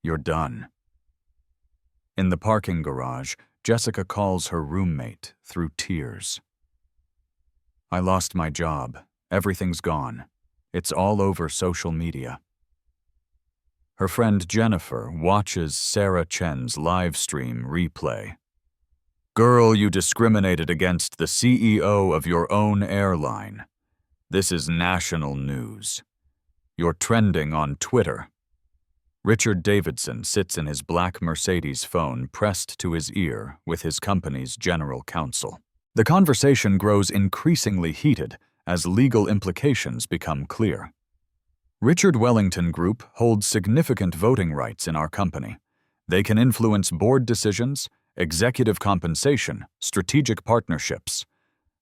You're done. In the parking garage, Jessica calls her roommate through tears. I lost my job. Everything's gone. It's all over social media. Her friend Jennifer watches Sarah Chen's live stream replay. Girl, you discriminated against the CEO of your own airline. This is national news. You're trending on Twitter. Richard Davidson sits in his black Mercedes phone pressed to his ear with his company's general counsel. The conversation grows increasingly heated as legal implications become clear. Richard Wellington Group holds significant voting rights in our company. They can influence board decisions, executive compensation, strategic partnerships.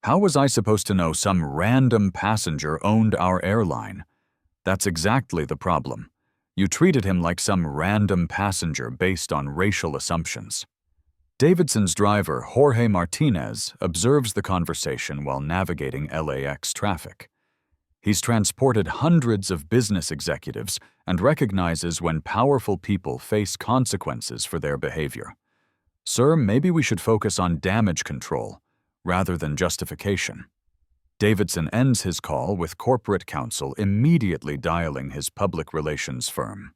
How was I supposed to know some random passenger owned our airline? That's exactly the problem. You treated him like some random passenger based on racial assumptions. Davidson's driver, Jorge Martinez, observes the conversation while navigating LAX traffic. He's transported hundreds of business executives and recognizes when powerful people face consequences for their behavior. Sir, maybe we should focus on damage control rather than justification. Davidson ends his call with corporate counsel immediately dialing his public relations firm.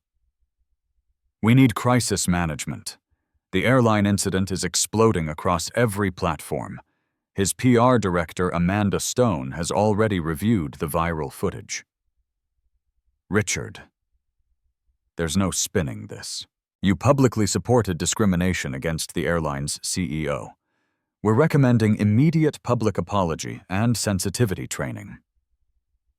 We need crisis management. The airline incident is exploding across every platform. His PR director, Amanda Stone, has already reviewed the viral footage. Richard. There's no spinning this. You publicly supported discrimination against the airline's CEO. We're recommending immediate public apology and sensitivity training.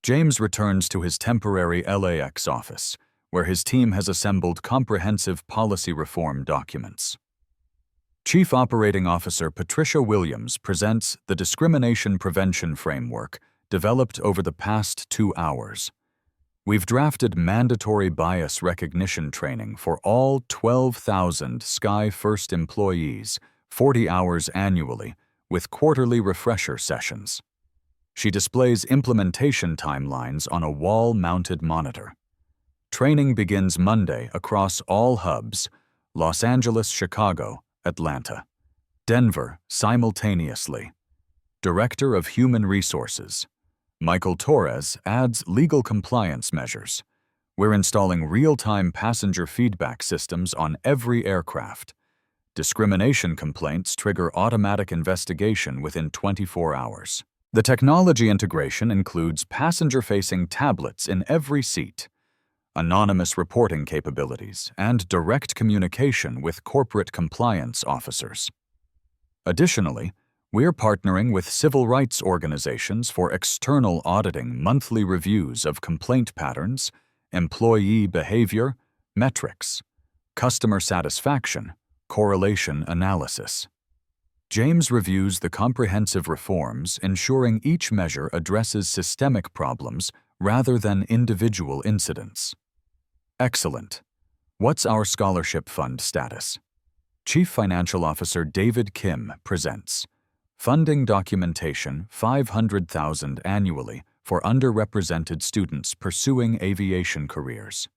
James returns to his temporary LAX office, where his team has assembled comprehensive policy reform documents. Chief Operating Officer Patricia Williams presents the Discrimination Prevention Framework developed over the past 2 hours. We've drafted mandatory bias recognition training for all 12,000 Sky First employees, 40 hours annually, with quarterly refresher sessions. She displays implementation timelines on a wall-mounted monitor. Training begins Monday across all hubs: Los Angeles, Chicago, Atlanta, Denver simultaneously. Director of Human Resources Michael Torres adds legal compliance measures. We're installing real-time passenger feedback systems on every aircraft. Discrimination complaints trigger automatic investigation within 24 hours. The technology integration includes passenger-facing tablets in every seat, anonymous reporting capabilities, and direct communication with corporate compliance officers. Additionally, we're partnering with civil rights organizations for external auditing monthly reviews of complaint patterns, employee behavior, metrics, customer satisfaction, correlation analysis. James reviews the comprehensive reforms, ensuring each measure addresses systemic problems rather than individual incidents. Excellent. What's our scholarship fund status? Chief Financial Officer David Kim presents. Funding documentation $500,000 annually for underrepresented students pursuing aviation careers.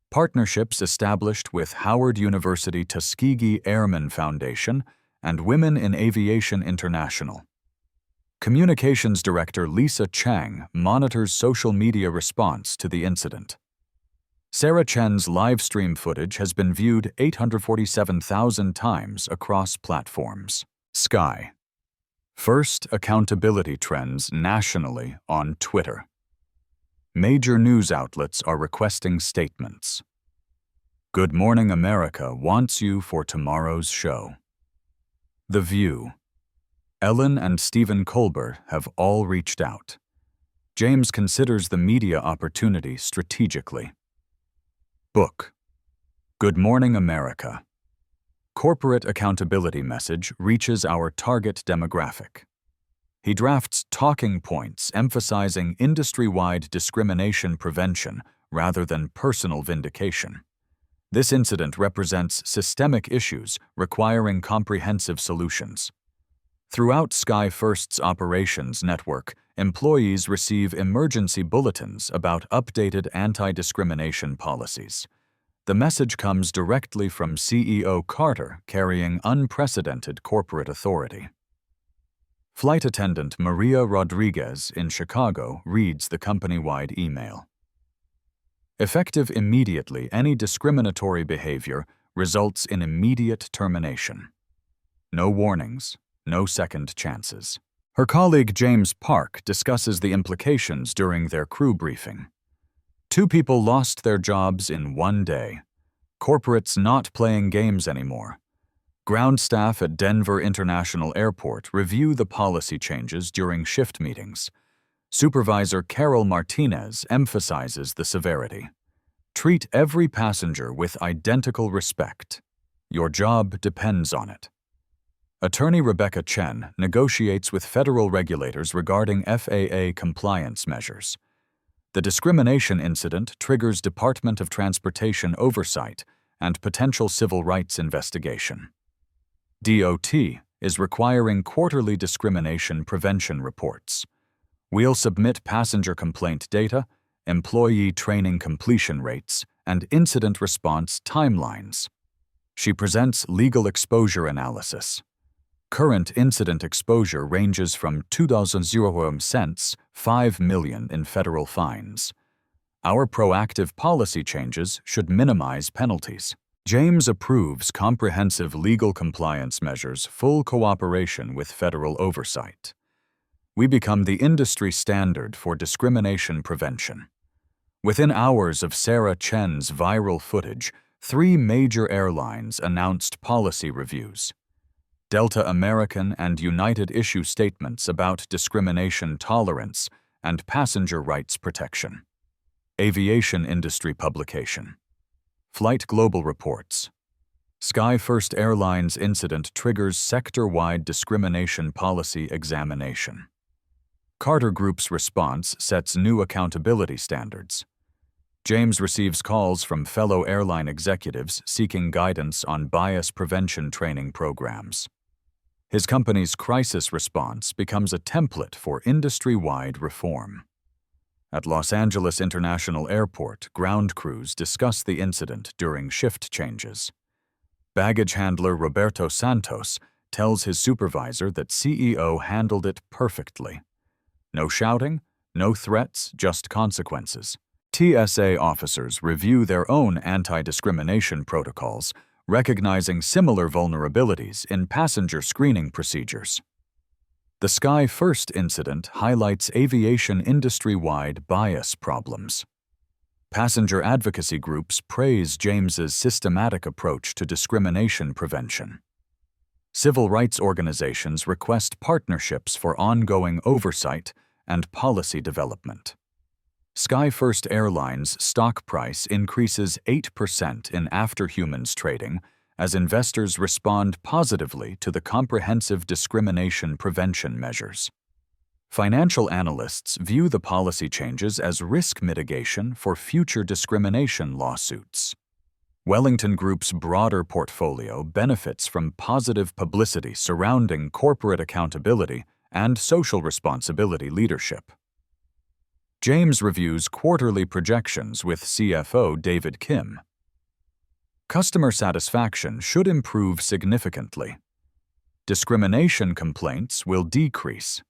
Partnerships established with Howard University Tuskegee Airmen Foundation and Women in Aviation International. Communications Director Lisa Chang monitors social media response to the incident. Sarah Chen's live stream footage has been viewed 847,000 times across platforms. Sky First accountability trends nationally on Twitter. Major news outlets are requesting statements. Good Morning America wants you for tomorrow's show. The View. Ellen and Stephen Colbert have all reached out. James considers the media opportunity strategically. Book. Good Morning America. Corporate accountability message reaches our target demographic. He drafts talking points emphasizing industry-wide discrimination prevention rather than personal vindication. This incident represents systemic issues requiring comprehensive solutions. Throughout Sky First's operations network, employees receive emergency bulletins about updated anti-discrimination policies. The message comes directly from CEO Carter, carrying unprecedented corporate authority. Flight attendant Maria Rodriguez in Chicago reads the company-wide email. Effective immediately, any discriminatory behavior results in immediate termination. No warnings, no second chances. Her colleague James Park discusses the implications during their crew briefing. 2 people lost their jobs in 1 day. Corporates not playing games anymore. Ground staff at Denver International Airport review the policy changes during shift meetings. Supervisor Carol Martinez emphasizes the severity. Treat every passenger with identical respect. Your job depends on it. Attorney Rebecca Chen negotiates with federal regulators regarding FAA compliance measures. The discrimination incident triggers Department of Transportation oversight and potential civil rights investigation. DOT is requiring quarterly discrimination prevention reports. We'll submit passenger complaint data, employee training completion rates, and incident response timelines. She presents legal exposure analysis. Current incident exposure ranges from $2,000 $5 million in federal fines. Our proactive policy changes should minimize penalties. James approves comprehensive legal compliance measures, full cooperation with federal oversight. We become the industry standard for discrimination prevention. Within hours of Sarah Chen's viral footage, 3 major airlines announced policy reviews. Delta American and United issue statements about discrimination tolerance and passenger rights protection. Aviation industry publication. Flight Global reports. SkyFirst Airlines incident triggers sector-wide discrimination policy examination. Carter Group's response sets new accountability standards. James receives calls from fellow airline executives seeking guidance on bias prevention training programs. His company's crisis response becomes a template for industry-wide reform. At Los Angeles International Airport, ground crews discuss the incident during shift changes. Baggage handler Roberto Santos tells his supervisor that CEO handled it perfectly. No shouting, no threats, just consequences. TSA officers review their own anti-discrimination protocols, recognizing similar vulnerabilities in passenger screening procedures. The SkyFirst incident highlights aviation industry-wide bias problems. Passenger advocacy groups praise James's systematic approach to discrimination prevention. Civil rights organizations request partnerships for ongoing oversight and policy development. SkyFirst Airlines' stock price increases 8% in after-humans trading as investors respond positively to the comprehensive discrimination prevention measures. Financial analysts view the policy changes as risk mitigation for future discrimination lawsuits. Wellington Group's broader portfolio benefits from positive publicity surrounding corporate accountability and social responsibility leadership. James reviews quarterly projections with CFO David Kim. Customer satisfaction should improve significantly. Discrimination complaints will decrease.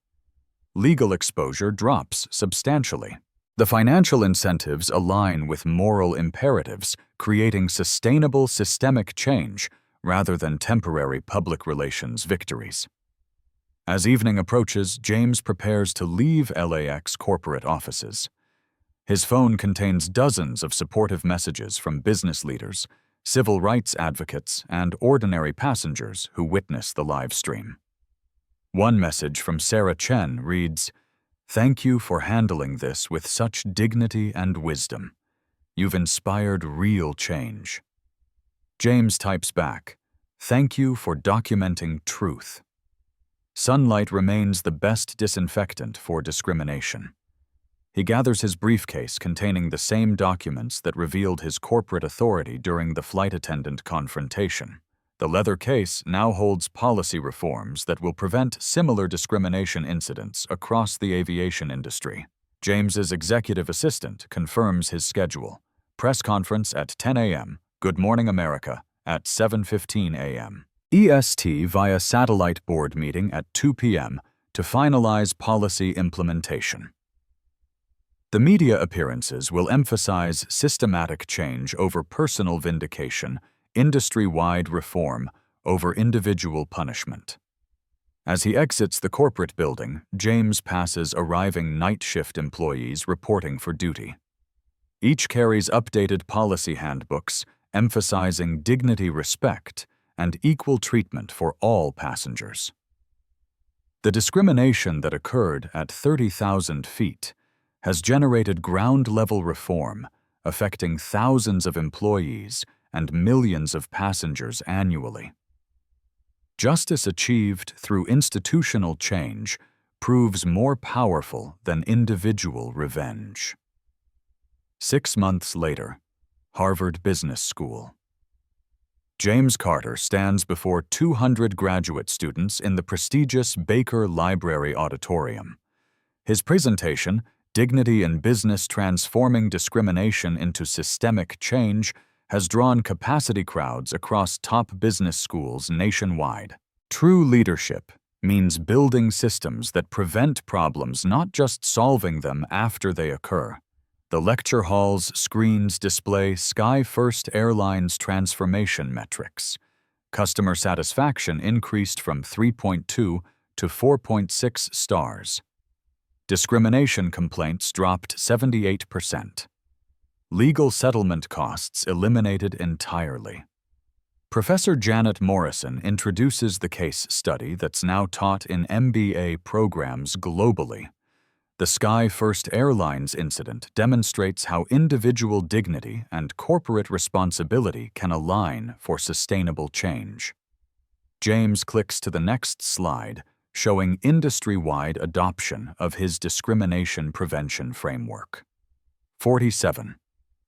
Legal exposure drops substantially. The financial incentives align with moral imperatives, creating sustainable systemic change rather than temporary public relations victories. As evening approaches, James prepares to leave LAX corporate offices. His phone contains dozens of supportive messages from business leaders, civil rights advocates, and ordinary passengers who witness the live stream. One message from Sarah Chen reads, "Thank you for handling this with such dignity and wisdom. You've inspired real change." James types back, "Thank you for documenting truth." Sunlight remains the best disinfectant for discrimination. He gathers his briefcase containing the same documents that revealed his corporate authority during the flight attendant confrontation. The leather case now holds policy reforms that will prevent similar discrimination incidents across the aviation industry. James's executive assistant confirms his schedule. Press conference at 10 a.m., Good Morning America at 7:15 a.m. EST via satellite board meeting at 2 p.m. to finalize policy implementation. The media appearances will emphasize systematic change over personal vindication, industry-wide reform over individual punishment. As he exits the corporate building, James passes arriving night shift employees reporting for duty. Each carries updated policy handbooks emphasizing dignity, respect, and equal treatment for all passengers. The discrimination that occurred at 30,000 feet has generated ground-level reform affecting thousands of employees and millions of passengers annually. Justice achieved through institutional change proves more powerful than individual revenge. 6 months later, Harvard Business School. James Carter stands before 200 graduate students in the prestigious Baker Library Auditorium. His presentation, Dignity in Business Transforming Discrimination into Systemic Change, has drawn capacity crowds across top business schools nationwide. True leadership means building systems that prevent problems, not just solving them after they occur. The lecture hall's screens display SkyFirst Airlines transformation metrics. Customer satisfaction increased from 3.2 to 4.6 stars. Discrimination complaints dropped 78%. Legal settlement costs eliminated entirely. Professor Janet Morrison introduces the case study that's now taught in MBA programs globally. The SkyFirst Airlines incident demonstrates how individual dignity and corporate responsibility can align for sustainable change. James clicks to the next slide, showing industry-wide adoption of his discrimination prevention framework. 47.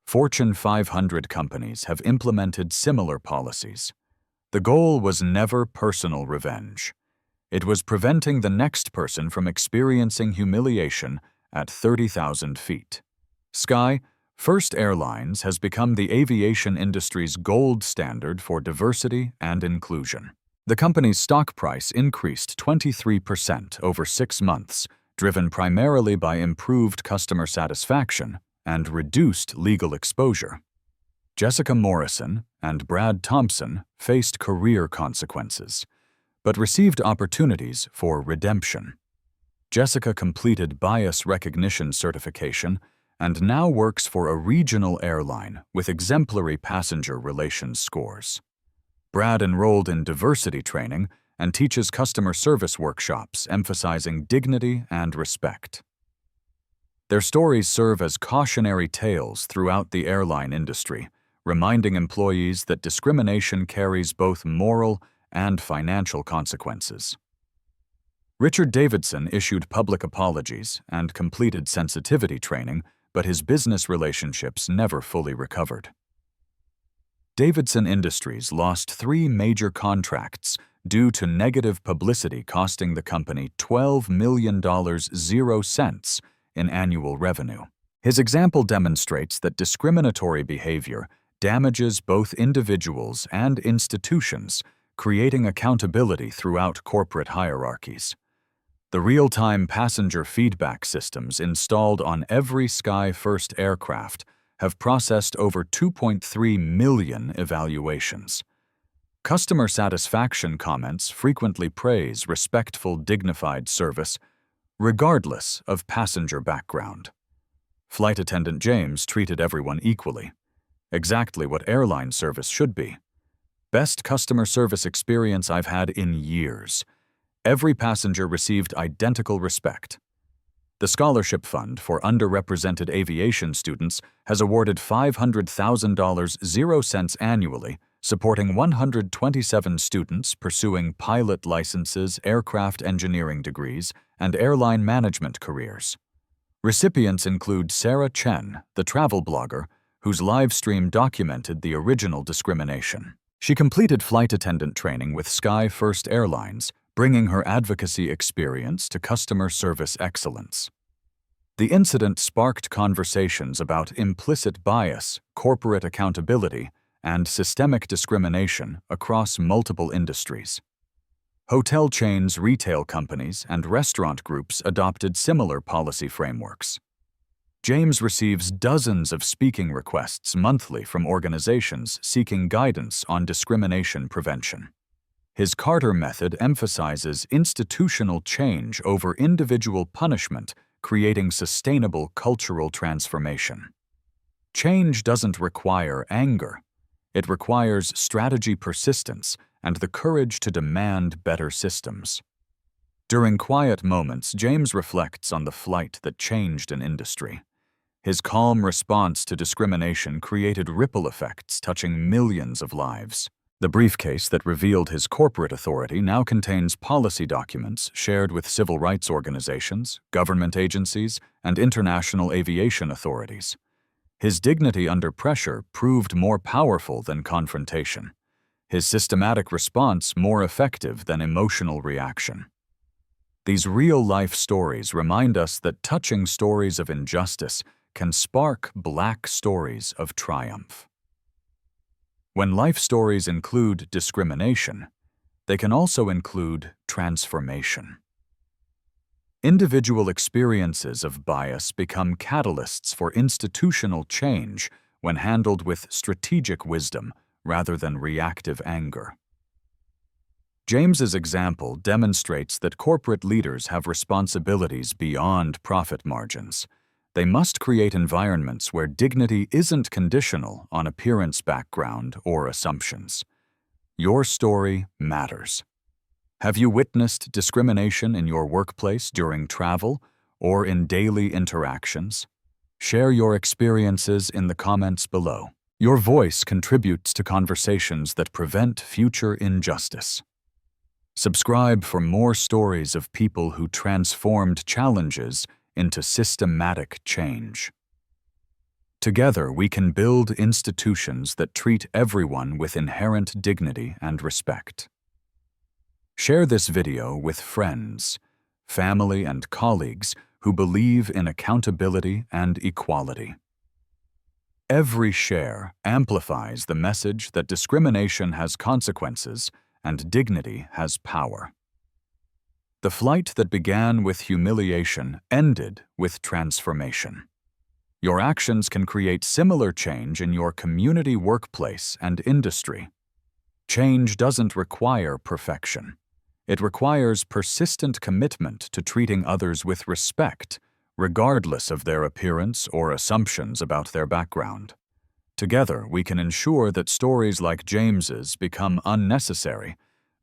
Fortune 500 companies have implemented similar policies. The goal was never personal revenge. It was preventing the next person from experiencing humiliation at 30,000 feet. SkyFirst Airlines has become the aviation industry's gold standard for diversity and inclusion. The company's stock price increased 23% over 6 months, driven primarily by improved customer satisfaction and reduced legal exposure. Jessica Morrison and Brad Thompson faced career consequences, but received opportunities for redemption. Jessica completed bias recognition certification and now works for a regional airline with exemplary passenger relations scores. Brad enrolled in diversity training and teaches customer service workshops emphasizing dignity and respect. Their stories serve as cautionary tales throughout the airline industry, reminding employees that discrimination carries both moral and financial consequences. Richard Davidson issued public apologies and completed sensitivity training, but his business relationships never fully recovered. Davidson Industries lost 3 major contracts due to negative publicity costing the company $12 million 0 cents in annual revenue. His example demonstrates that discriminatory behavior damages both individuals and institutions, creating accountability throughout corporate hierarchies. The real-time passenger feedback systems installed on every SkyFirst aircraft have processed over 2.3 million evaluations. Customer satisfaction comments frequently praise respectful, dignified service, regardless of passenger background. Flight attendant James treated everyone equally, exactly what airline service should be. Best customer service experience I've had in years. Every passenger received identical respect. The Scholarship Fund for Underrepresented Aviation Students has awarded $500,000 0 cents annually, supporting 127 students pursuing pilot licenses, aircraft engineering degrees, and airline management careers. Recipients include Sarah Chen, the travel blogger, whose live stream documented the original discrimination. She completed flight attendant training with SkyFirst Airlines, bringing her advocacy experience to customer service excellence. The incident sparked conversations about implicit bias, corporate accountability, and systemic discrimination across multiple industries. Hotel chains, retail companies, and restaurant groups adopted similar policy frameworks. James receives dozens of speaking requests monthly from organizations seeking guidance on discrimination prevention. His Carter method emphasizes institutional change over individual punishment, creating sustainable cultural transformation. Change doesn't require anger. It requires strategy persistence and the courage to demand better systems. During quiet moments, James reflects on the flight that changed an industry. His calm response to discrimination created ripple effects touching millions of lives. The briefcase that revealed his corporate authority now contains policy documents shared with civil rights organizations, government agencies, and international aviation authorities. His dignity under pressure proved more powerful than confrontation. His systematic response more effective than emotional reaction. These real-life stories remind us that touching stories of injustice can spark black stories of triumph. When life stories include discrimination, they can also include transformation. Individual experiences of bias become catalysts for institutional change when handled with strategic wisdom rather than reactive anger. James's example demonstrates that corporate leaders have responsibilities beyond profit margins. They must create environments where dignity isn't conditional on appearance, background, or assumptions. Your story matters. Have you witnessed discrimination in your workplace during travel or in daily interactions? Share your experiences in the comments below. Your voice contributes to conversations that prevent future injustice. Subscribe for more stories of people who transformed challenges into systematic change. Together, we can build institutions that treat everyone with inherent dignity and respect. Share this video with friends, family, and colleagues who believe in accountability and equality. Every share amplifies the message that discrimination has consequences and dignity has power. The flight that began with humiliation ended with transformation. Your actions can create similar change in your community, workplace, and industry. Change doesn't require perfection. It requires persistent commitment to treating others with respect, regardless of their appearance or assumptions about their background. Together, we can ensure that stories like James's become unnecessary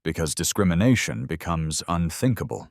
because discrimination becomes unthinkable.